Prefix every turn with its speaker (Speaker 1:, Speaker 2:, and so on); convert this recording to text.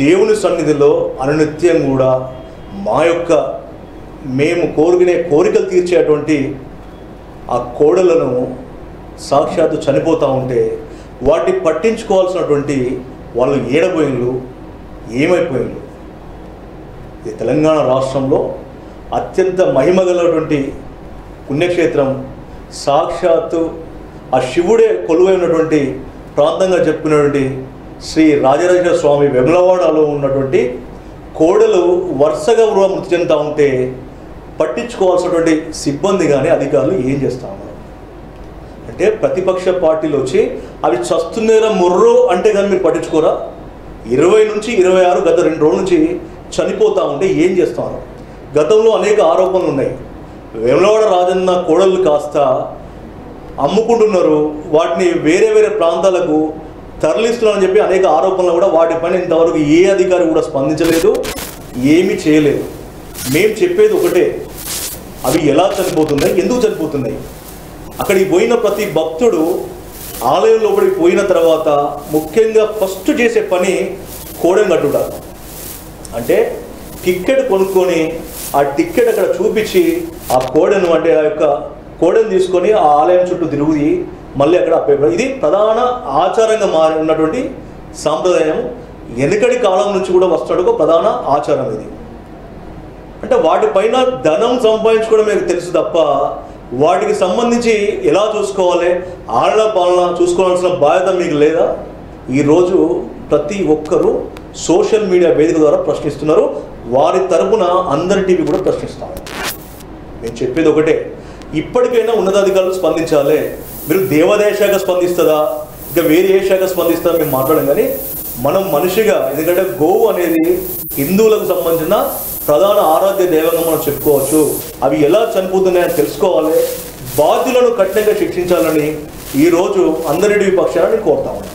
Speaker 1: దేవుని సన్నిధిలో అనునిత్యం కూడా మా యొక్క మేము కోరుకునే కోరికలు తీర్చేటువంటి ఆ కోడలను సాక్షాత్తు చనిపోతూ ఉంటే వాటిని పట్టించుకోవాల్సినటువంటి వాళ్ళు ఏడబోయిన్లు ఏమైపోయిన్లు. ఇది తెలంగాణ రాష్ట్రంలో అత్యంత మహిమగలటువంటి పుణ్యక్షేత్రం, సాక్షాత్తు ఆ శివుడే కొలువై ఉన్నటువంటి ప్రాంతంగా చెప్పుకున్నటువంటి శ్రీ రాజరాజేశ్వర స్వామి వేములవాడలో ఉన్నటువంటి కోడలు వరుసగా కూడా మృతి చెందుతూ ఉంటే పట్టించుకోవాల్సినటువంటి సిబ్బంది కానీ అధికారులు ఏం చేస్తూ ఉన్నారు అంటే ప్రతిపక్ష పార్టీలు వచ్చి అవి చస్తున్నారా మొర్రో అంటే కానీ మీరు పట్టించుకోరా. 20 నుంచి 26 గత 2 రోజుల నుంచి చనిపోతూ ఉంటే ఏం చేస్తున్నారు. గతంలో అనేక ఆరోపణలు ఉన్నాయి. వేములవాడ రాజన్న కోడళ్ళు కాస్త అమ్ముకుంటున్నారు, వాటిని వేరే వేరే ప్రాంతాలకు తరలిస్తున్నారని చెప్పి అనేక ఆరోపణలు కూడా వాటిపైన ఇంతవరకు ఏ అధికారి కూడా స్పందించలేదు, ఏమీ చేయలేదు. మేము చెప్పేది ఒకటే, అవి ఎలా చనిపోతున్నాయి, ఎందుకు చనిపోతున్నాయి. అక్కడికి పోయిన ప్రతి భక్తుడు ఆలయం లోపలికి పోయిన తర్వాత ముఖ్యంగా ఫస్ట్ చేసే పని కోడెను కట్టుట. అంటే టిక్కెట్ కొనుక్కొని ఆ టిక్కెట్ అక్కడ చూపించి ఆ కోడెను అంటే ఆ యొక్క కోడెను తీసుకొని ఆ ఆలయం చుట్టూ తిరిగి మళ్ళీ అక్కడ పేపర్. ఇది ప్రధాన ఆచారంగా మారి ఉన్నటువంటి సాంప్రదాయం. వెనుకటి కాలం నుంచి కూడా వస్తున్నట్టు ప్రధాన ఆచారం ఇది. అంటే వాటిపైన ధనం సంపాదించుకోవడం మీకు తెలుసు తప్ప వాటికి సంబంధించి ఎలా చూసుకోవాలి, ఆలన పాలన చూసుకోవాల్సిన బాధ్యత మీకు లేదా. ఈరోజు ప్రతి ఒక్కరూ సోషల్ మీడియా వేదిక ద్వారా ప్రశ్నిస్తున్నారు. వారి తరపున అందరి టీవీ కూడా ప్రశ్నిస్తాము. నేను చెప్పేది ఒకటే, ఇప్పటికైనా ఉన్నతాధికారులు స్పందించాలి. మీరు దేవాదాయ శాఖ స్పందిస్తుందా, ఇంకా వేరే ఏ శాఖ స్పందిస్తుందా మేము మాట్లాడడం. కానీ మనం మనిషిగా, ఎందుకంటే గోవు అనేది హిందువులకు సంబంధించిన ప్రధాన ఆరాధ్య దైవంగా మనం చెప్పుకోవచ్చు. అవి ఎలా చనిపోతున్నాయని తెలుసుకోవాలి, బాధ్యులను కఠినంగా శిక్షించాలని ఈరోజు అందరి పక్షాన నేను కోరుతా ఉన్నాను.